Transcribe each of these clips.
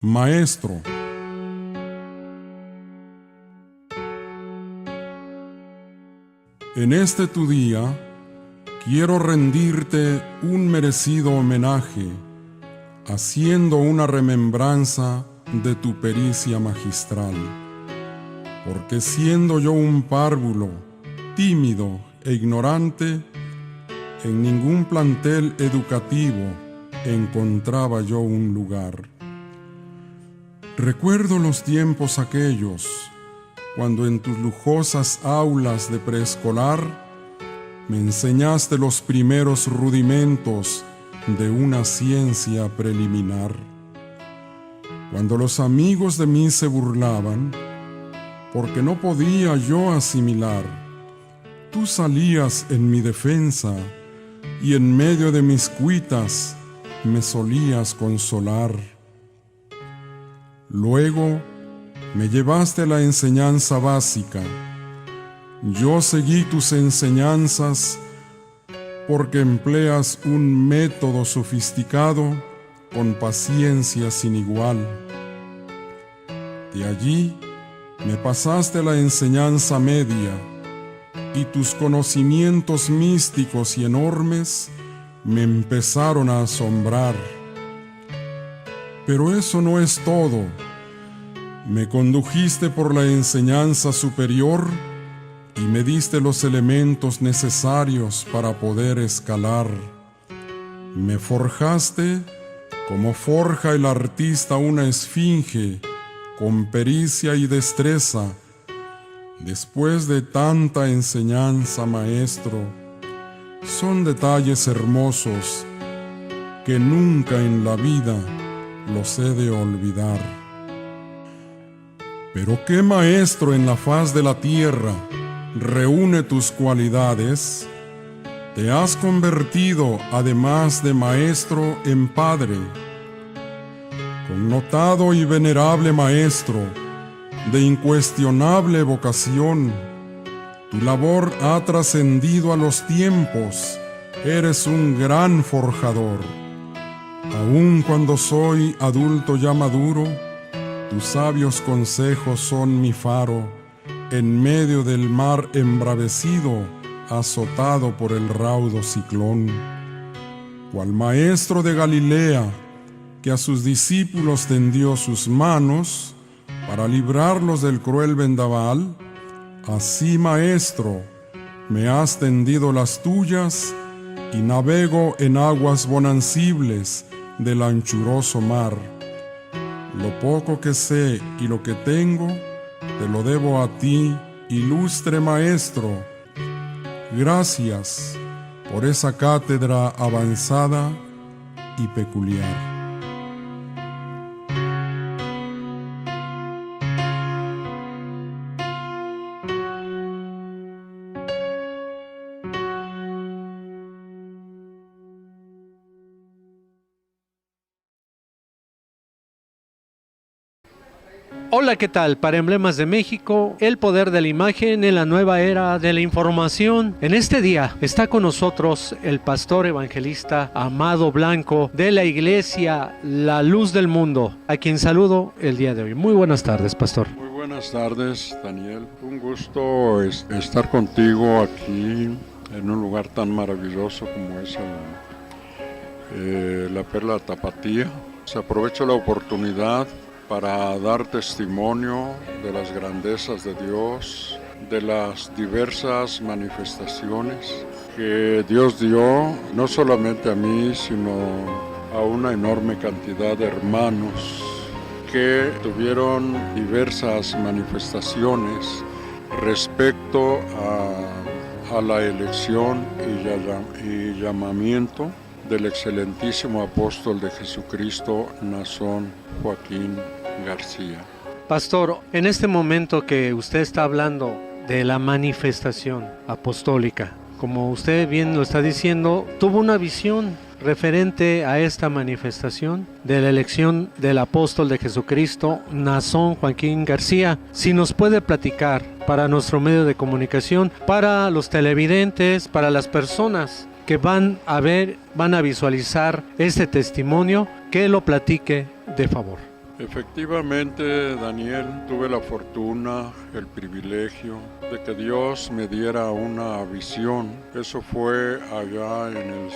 Maestro, en este tu día quiero rendirte un merecido homenaje, haciendo una remembranza de tu pericia magistral, porque siendo yo un párvulo, tímido e ignorante, en ningún plantel educativo encontraba yo un lugar. Recuerdo los tiempos aquellos, cuando en tus lujosas aulas de preescolar me enseñaste los primeros rudimentos de una ciencia preliminar. Cuando los amigos de mí se burlaban, porque no podía yo asimilar, tú salías en mi defensa y en medio de mis cuitas me solías consolar. Luego me llevaste a la enseñanza básica. Yo seguí tus enseñanzas porque empleas un método sofisticado con paciencia sin igual. De allí me pasaste a la enseñanza media y tus conocimientos místicos y enormes me empezaron a asombrar. Pero eso no es todo. Me condujiste por la enseñanza superior y me diste los elementos necesarios para poder escalar. Me forjaste como forja el artista una esfinge con pericia y destreza. Después de tanta enseñanza, maestro, son detalles hermosos que nunca en la vida los he de olvidar. Pero ¿qué maestro en la faz de la tierra reúne tus cualidades? Te has convertido, además de maestro, en padre. Connotado y venerable maestro, de incuestionable vocación, tu labor ha trascendido a los tiempos, eres un gran forjador. Aun cuando soy adulto ya maduro, tus sabios consejos son mi faro, en medio del mar embravecido, azotado por el raudo ciclón. Cual maestro de Galilea, que a sus discípulos tendió sus manos para librarlos del cruel vendaval, así, maestro, me has tendido las tuyas y navego en aguas bonancibles del anchuroso mar. Lo poco que sé y lo que tengo, te lo debo a ti, ilustre maestro. Gracias por esa cátedra avanzada y peculiar. Hola, ¿qué tal? Para Emblemas de México, el poder de la imagen en la nueva era de la información. En este día está con nosotros el pastor evangelista Amado Blanco de la iglesia La Luz del Mundo, a quien saludo el día de hoy. Muy buenas tardes, pastor. Muy buenas tardes, Daniel. Un gusto estar contigo aquí en un lugar tan maravilloso como es la Perla Tapatía. Se aprovecha la oportunidad para dar testimonio de las grandezas de Dios, de las diversas manifestaciones que Dios dio, no solamente a mí, sino a una enorme cantidad de hermanos que tuvieron diversas manifestaciones respecto a la elección y llamamiento del excelentísimo apóstol de Jesucristo, Nazón Joaquín García. Pastor, en este momento que usted está hablando de la manifestación apostólica, como usted bien lo está diciendo, tuvo una visión referente a esta manifestación de la elección del apóstol de Jesucristo, Nazón Joaquín García. Si nos puede platicar para nuestro medio de comunicación, para los televidentes, para las personas que van a ver, van a visualizar este testimonio, que lo platique de favor. Efectivamente, Daniel, tuve la fortuna, el privilegio de que Dios me diera una visión. Eso fue allá en el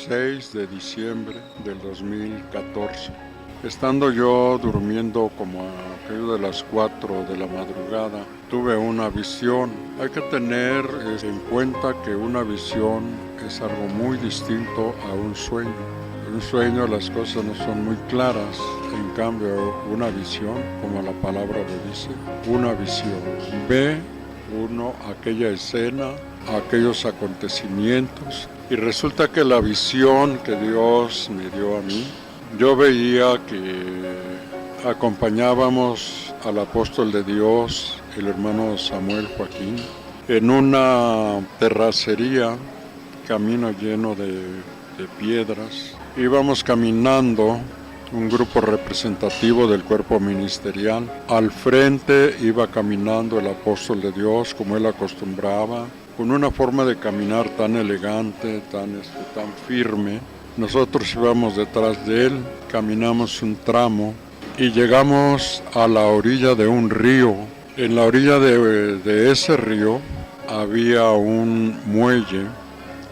6 de diciembre del 2014. Estando yo durmiendo como a aquello de las 4 de la madrugada, tuve una visión. Hay que tener en cuenta que una visión es algo muy distinto a un sueño. En un sueño las cosas no son muy claras, en cambio una visión, como la palabra lo dice, una visión. Ve uno aquella escena, aquellos acontecimientos, y resulta que la visión que Dios me dio a mí, yo veía que acompañábamos al apóstol de Dios, el hermano Samuel Joaquín, en una terracería, camino lleno de piedras. Íbamos caminando, un grupo representativo del cuerpo ministerial. Al frente iba caminando el apóstol de Dios, como él acostumbraba, con una forma de caminar tan elegante, tan firme. Nosotros íbamos detrás de él, caminamos un tramo y llegamos a la orilla de un río. En la orilla de ese río había un muelle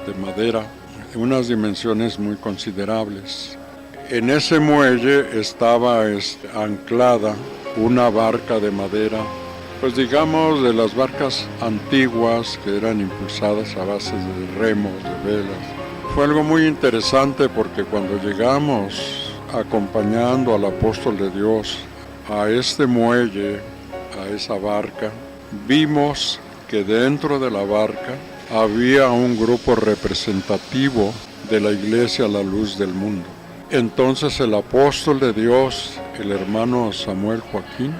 de madera, de unas dimensiones muy considerables. En ese muelle estaba anclada una barca de madera, pues digamos de las barcas antiguas que eran impulsadas a base de remos, de velas. Fue algo muy interesante porque cuando llegamos acompañando al apóstol de Dios a este muelle, a esa barca, vimos que dentro de la barca había un grupo representativo de la Iglesia La Luz del Mundo. Entonces el apóstol de Dios, el hermano Samuel Joaquín,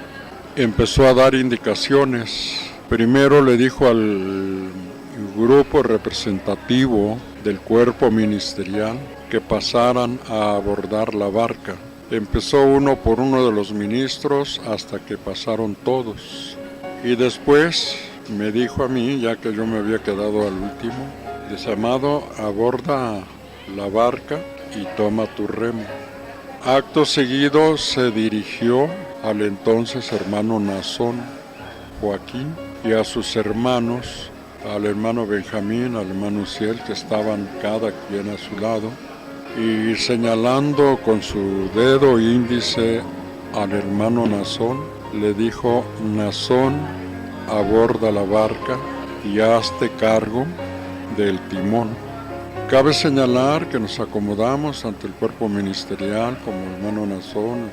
empezó a dar indicaciones. Primero le dijo al grupo representativo del cuerpo ministerial que pasaran a abordar la barca. Empezó uno por uno de los ministros hasta que pasaron todos. Y después me dijo a mí, ya que yo me había quedado al último, dice: amado, aborda la barca y toma tu remo. Acto seguido se dirigió al entonces hermano Nazón Joaquín y a sus hermanos, al hermano Benjamín, al hermano Uziel, que estaban cada quien a su lado, y señalando con su dedo índice al hermano Nazón, le dijo: Nazón, aborda la barca y hazte cargo del timón. Cabe señalar que nos acomodamos ante el cuerpo ministerial como el hermano Nazón.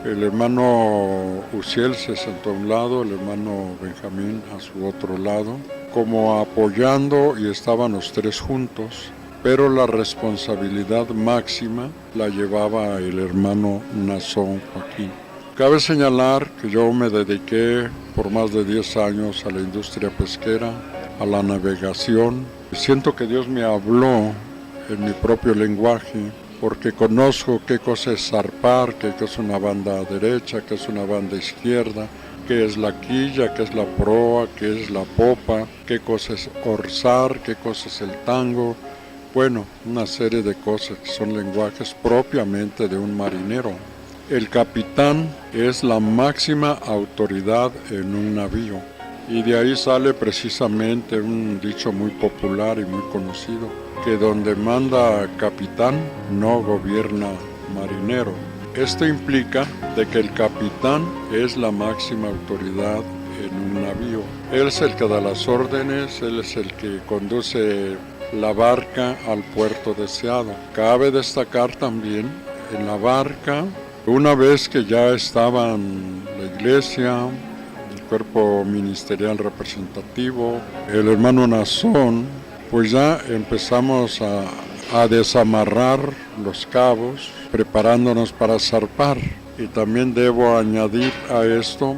El hermano Uziel se sentó a un lado, el hermano Benjamín a su otro lado, como apoyando, y estaban los tres juntos, pero la responsabilidad máxima la llevaba el hermano Nazón Joaquín. Cabe señalar que yo me dediqué por más de 10 años a la industria pesquera, a la navegación. Siento que Dios me habló en mi propio lenguaje, porque conozco qué cosa es zarpar, qué es una banda derecha, qué es una banda izquierda, qué es la quilla, qué es la proa, qué es la popa, qué cosa es orzar, qué cosa es el tango. Bueno, una serie de cosas que son lenguajes propiamente de un marinero. El capitán es la máxima autoridad en un navío. Y de ahí sale precisamente un dicho muy popular y muy conocido, que donde manda capitán no gobierna marinero. Esto implica de que el capitán es la máxima autoridad en un navío. Él es el que da las órdenes, él es el que conduce la barca al puerto deseado. Cabe destacar también en la barca, una vez que ya estaban la iglesia, cuerpo ministerial representativo, el hermano Nazón, pues ya empezamos a desamarrar los cabos, preparándonos para zarpar. Y también debo añadir a esto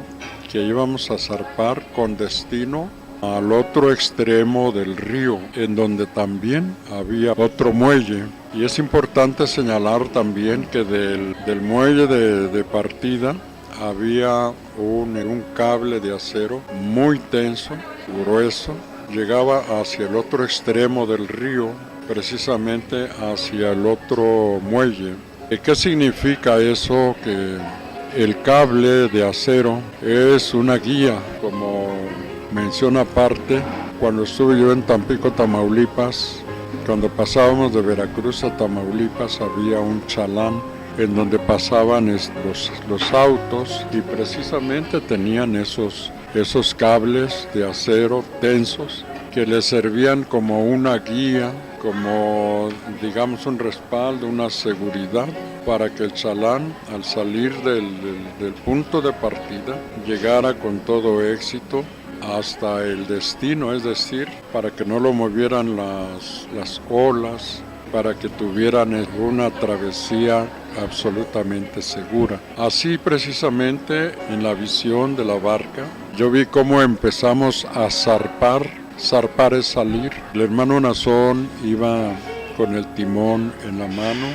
que íbamos a zarpar con destino al otro extremo del río, en donde también había otro muelle. Y es importante señalar también que del muelle de partida había un cable de acero muy tenso, grueso, llegaba hacia el otro extremo del río, precisamente hacia el otro muelle. ¿Qué significa eso? Que el cable de acero es una guía, como menciona aparte, cuando estuve yo en Tampico, Tamaulipas, cuando pasábamos de Veracruz a Tamaulipas había un chalán en donde pasaban los autos y precisamente tenían esos cables de acero tensos que les servían como una guía, como digamos un respaldo, una seguridad para que el chalán al salir del punto de partida llegara con todo éxito hasta el destino, es decir, para que no lo movieran las olas, para que tuvieran una travesía absolutamente segura. Así precisamente en la visión de la barca, yo vi cómo empezamos a zarpar. Zarpar es salir. El hermano Nazón iba con el timón en la mano,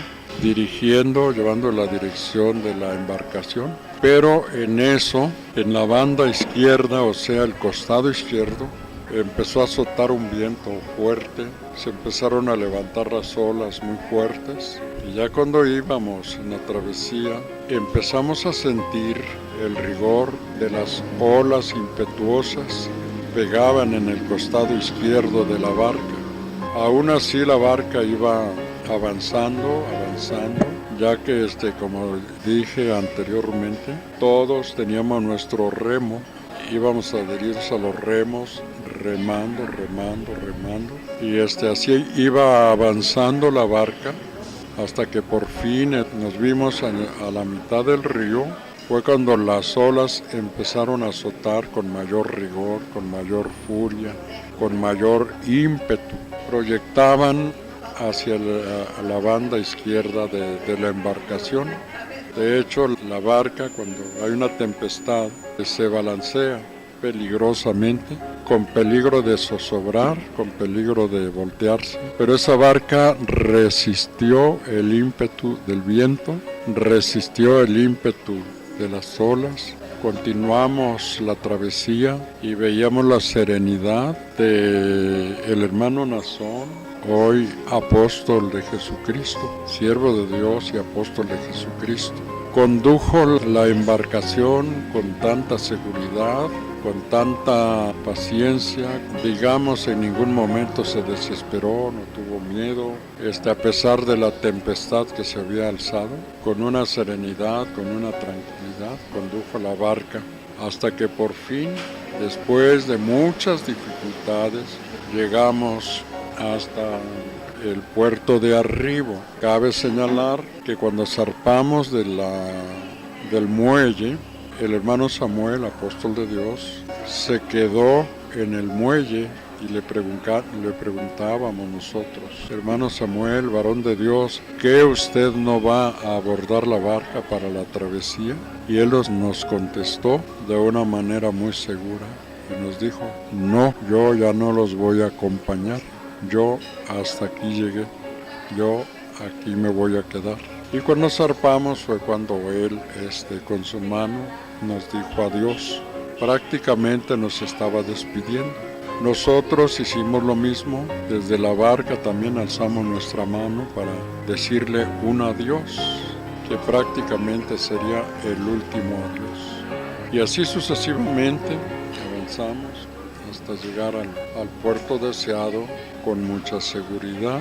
dirigiendo, llevando la dirección de la embarcación. Pero en eso, en la banda izquierda, o sea, el costado izquierdo, empezó a azotar un viento fuerte, se empezaron a levantar las olas muy fuertes y ya cuando íbamos en la travesía empezamos a sentir el rigor de las olas impetuosas que pegaban en el costado izquierdo de la barca. Aún así la barca iba avanzando, ya que como dije anteriormente, todos teníamos nuestro remo. Íbamos adherirse a los remos, remando, y así iba avanzando la barca hasta que por fin nos vimos a la mitad del río. Fue cuando las olas empezaron a azotar con mayor rigor, con mayor furia, con mayor ímpetu. Proyectaban hacia la banda izquierda de la embarcación. De hecho, la barca, cuando hay una tempestad, se balancea peligrosamente, con peligro de zozobrar, con peligro de voltearse. Pero esa barca resistió el ímpetu del viento, resistió el ímpetu de las olas. Continuamos la travesía y veíamos la serenidad del hermano Nazón, hoy apóstol de Jesucristo, siervo de Dios y apóstol de Jesucristo. Condujo la embarcación con tanta seguridad, con tanta paciencia, digamos, en ningún momento se desesperó, no tuvo miedo, a pesar de la tempestad que se había alzado, con una serenidad, con una tranquilidad, condujo la barca hasta que por fin, después de muchas dificultades, llegamos hasta el puerto de Arribo. Cabe señalar que cuando zarpamos del muelle, el hermano Samuel, apóstol de Dios, se quedó en el muelle y le preguntábamos nosotros: hermano Samuel, varón de Dios, ¿qué usted no va a abordar la barca para la travesía? Y él nos contestó de una manera muy segura y nos dijo: no, yo ya no los voy a acompañar. Yo hasta aquí llegué, yo aquí me voy a quedar. Y cuando zarpamos fue cuando él, con su mano, nos dijo adiós. Prácticamente nos estaba despidiendo. Nosotros hicimos lo mismo, desde la barca también alzamos nuestra mano para decirle un adiós, que prácticamente sería el último adiós. Y así sucesivamente avanzamos hasta llegar al puerto deseado con mucha seguridad.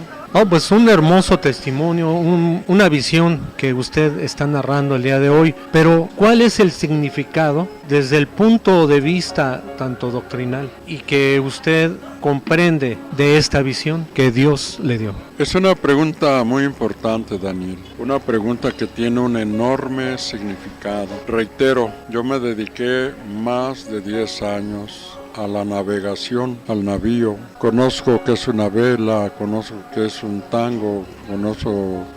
Pues un hermoso testimonio, una visión que usted está narrando el día de hoy, pero ¿cuál es el significado desde el punto de vista tanto doctrinal y que usted comprende de esta visión que Dios le dio? Es una pregunta muy importante, Daniel, una pregunta que tiene un enorme significado. Reitero, yo me dediqué más de 10 años a la navegación, al navío. Conozco que es una vela, conozco que es un tango,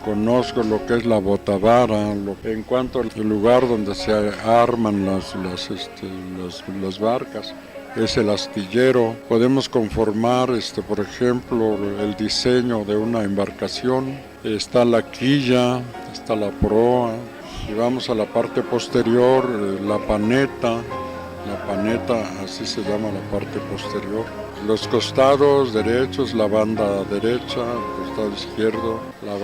conozco lo que es la botavara, en cuanto al lugar donde se arman las barcas. Es el astillero. Podemos conformar, por ejemplo, el diseño de una embarcación. Está la quilla, está la proa, y vamos a la parte posterior, la paneta. La paneta, así se llama la parte posterior. los costados derechos, la banda derecha, el costado izquierdo, la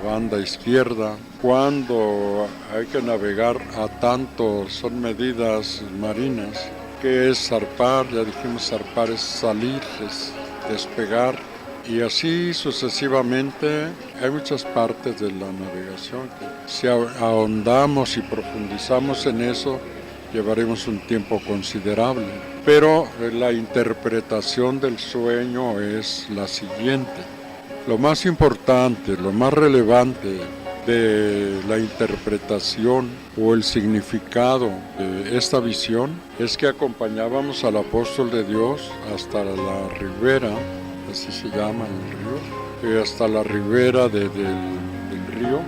banda izquierda. Cuando hay que navegar a tanto, son medidas marinas. ¿Qué es zarpar? Ya dijimos, zarpar es salir, es despegar. Y así sucesivamente. Hay muchas partes de la navegación que si ahondamos y profundizamos en eso, llevaremos un tiempo considerable. Pero la interpretación del sueño es la siguiente. Lo más importante, lo más relevante de la interpretación o el significado de esta visión es que acompañábamos al apóstol de Dios hasta la ribera, así se llama el río, hasta la ribera del río,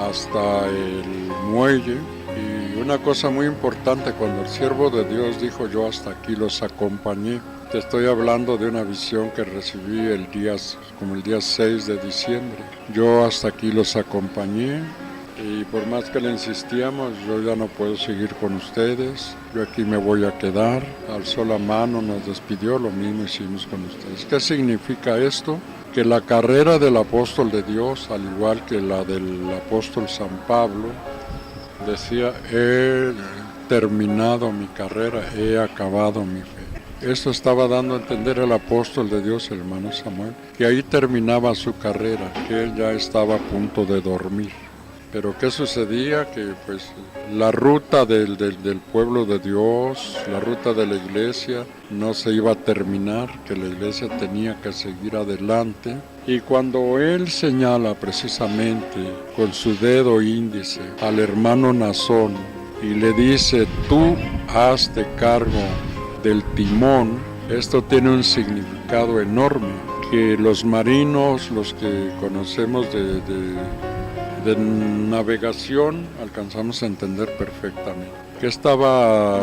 hasta el muelle. Y una cosa muy importante, cuando el siervo de Dios dijo, yo hasta aquí los acompañé, te estoy hablando de una visión que recibí el día 6 de diciembre. Yo hasta aquí los acompañé y por más que le insistíamos, yo ya no puedo seguir con ustedes, yo aquí me voy a quedar. Alzó la mano, nos despidió, lo mismo hicimos con ustedes. ¿Qué significa esto? Que la carrera del apóstol de Dios, al igual que la del apóstol San Pablo, decía, he terminado mi carrera, he acabado mi fe. Esto estaba dando a entender el apóstol de Dios, el hermano Samuel, que ahí terminaba su carrera, que él ya estaba a punto de dormir. Pero ¿qué sucedía? Que pues la ruta del pueblo de Dios, la ruta de la iglesia, no se iba a terminar, que la iglesia tenía que seguir adelante. Y cuando él señala precisamente con su dedo índice al hermano Nazón y le dice, tú hazte cargo del timón, esto tiene un significado enorme, que los marinos, los que conocemos de navegación, alcanzamos a entender perfectamente. ¿Qué estaba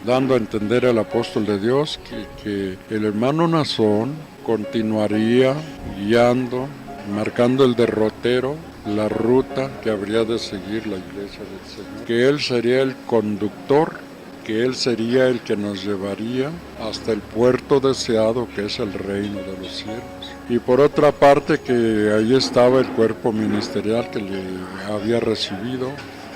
dando a entender el apóstol de Dios? Que el hermano Nazón continuaría guiando, marcando el derrotero, la ruta que habría de seguir la iglesia del Señor. Que él sería el conductor, que él sería el que nos llevaría hasta el puerto deseado, que es el reino de los cielos. Y por otra parte, que ahí estaba el cuerpo ministerial que le había recibido,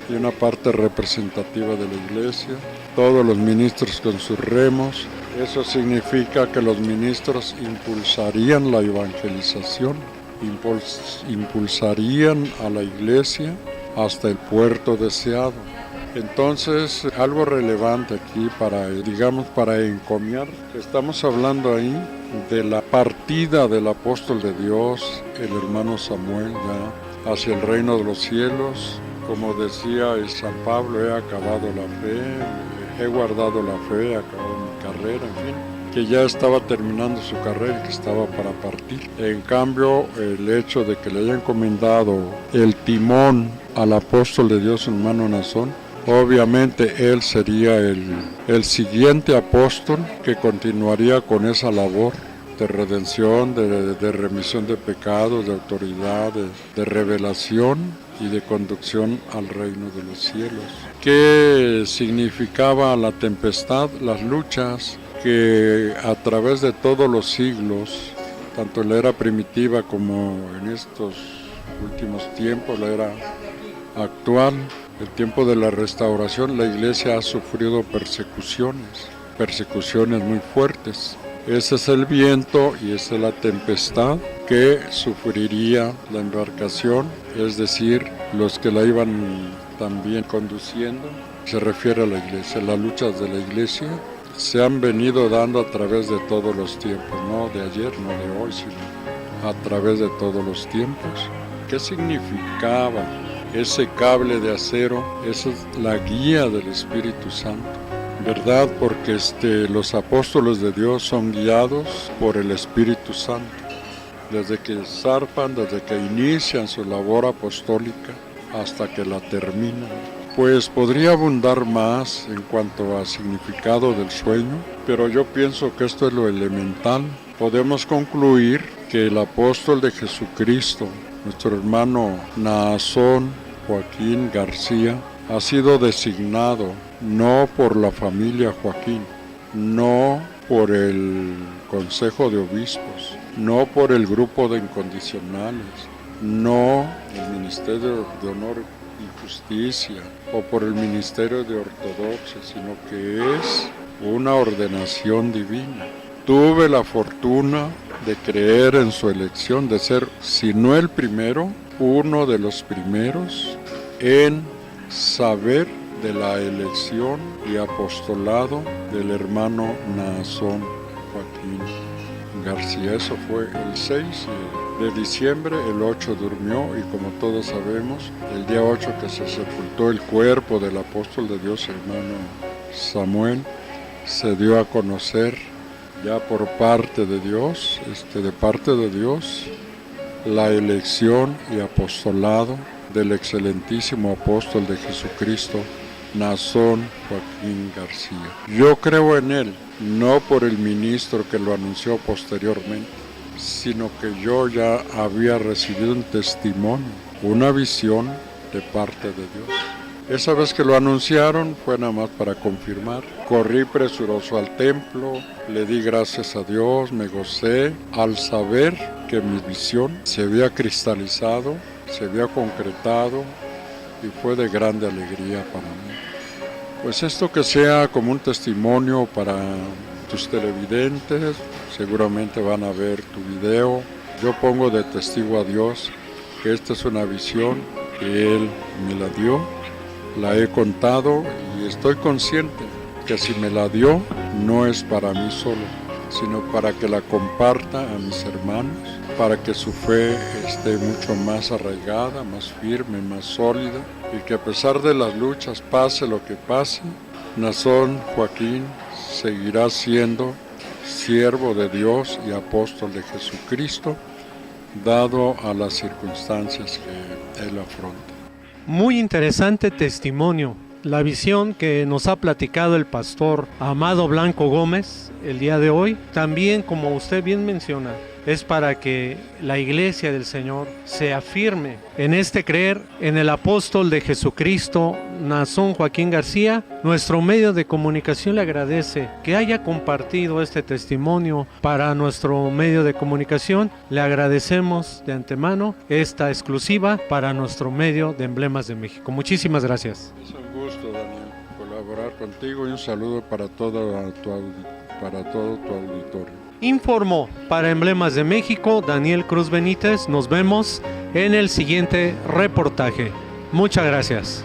y una parte representativa de la iglesia, todos los ministros con sus remos. Eso significa que los ministros impulsarían la evangelización, impulsarían a la iglesia hasta el puerto deseado. Entonces, algo relevante aquí para encomiar, estamos hablando ahí de la partida del apóstol de Dios, el hermano Samuel, ya hacia el reino de los cielos. Como decía San Pablo, he acabado la fe, he guardado la fe, he acabado mi carrera, en fin, que ya estaba terminando su carrera y que estaba para partir. En cambio, el hecho de que le haya encomendado el timón al apóstol de Dios, hermano Nazón, obviamente él sería el siguiente apóstol que continuaría con esa labor de redención, de remisión de pecados, de autoridad, de revelación y de conducción al reino de los cielos. ¿Qué significaba la tempestad? Las luchas que a través de todos los siglos, tanto en la era primitiva como en estos últimos tiempos, la era actual, el tiempo de la restauración, la iglesia ha sufrido persecuciones muy fuertes. Ese es el viento y esa es la tempestad que sufriría la embarcación, es decir, los que la iban también conduciendo. Se refiere a la iglesia. Las luchas de la iglesia se han venido dando a través de todos los tiempos, no de ayer, no de hoy, sino a través de todos los tiempos. ¿Qué significaba ese cable de acero? Esa es la guía del Espíritu Santo, ¿verdad? Porque los apóstoles de Dios son guiados por el Espíritu Santo. Desde que zarpan, desde que inician su labor apostólica hasta que la terminan. Pues podría abundar más en cuanto a significado del sueño, pero yo pienso que esto es lo elemental. Podemos concluir que el apóstol de Jesucristo, nuestro hermano Nazón Joaquín García, ha sido designado no por la familia Joaquín, no por el Consejo de Obispos, no por el grupo de incondicionales, no el Ministerio de Honor y Justicia o por el Ministerio de Ortodoxia, sino que es una ordenación divina. Tuve la fortuna de creer en su elección, de ser, si no el primero, uno de los primeros en saber de la elección y apostolado del hermano Naasón Joaquín García. Eso fue el 6 de diciembre, el 8 durmió y como todos sabemos, el día 8 que se sepultó el cuerpo del apóstol de Dios, hermano Samuel, se dio a conocer ya por parte de Dios, la elección y apostolado del excelentísimo apóstol de Jesucristo, Naasón Joaquín García. Yo creo en él, no por el ministro que lo anunció posteriormente, sino que yo ya había recibido un testimonio, una visión de parte de Dios. Esa vez que lo anunciaron fue nada más para confirmar. Corrí presuroso al templo, le di gracias a Dios, me gocé al saber que mi visión se había cristalizado, se había concretado y fue de grande alegría para mí. Pues esto que sea como un testimonio para tus televidentes, seguramente van a ver tu video. Yo pongo de testigo a Dios que esta es una visión que Él me la dio, la he contado y estoy consciente que si me la dio no es para mí solo, sino para que la comparta a mis hermanos, para que su fe esté mucho más arraigada, más firme, más sólida, y que a pesar de las luchas, pase lo que pase, Naasón Joaquín seguirá siendo siervo de Dios y apóstol de Jesucristo, dado a las circunstancias que él afronta. Muy interesante testimonio, la visión que nos ha platicado el pastor Amado Blanco Gómez el día de hoy. También, como usted bien menciona, es para que la iglesia del Señor se afirme en este creer en el apóstol de Jesucristo, Naasón Joaquín García. Nuestro medio de comunicación le agradece que haya compartido este testimonio para nuestro medio de comunicación. Le agradecemos de antemano esta exclusiva para nuestro medio de Emblemas de México. Muchísimas gracias. Es un gusto, Daniel, colaborar contigo y un saludo para todo tu auditorio. Informó para Emblemas de México Daniel Cruz Benítez. Nos vemos en el siguiente reportaje. Muchas gracias.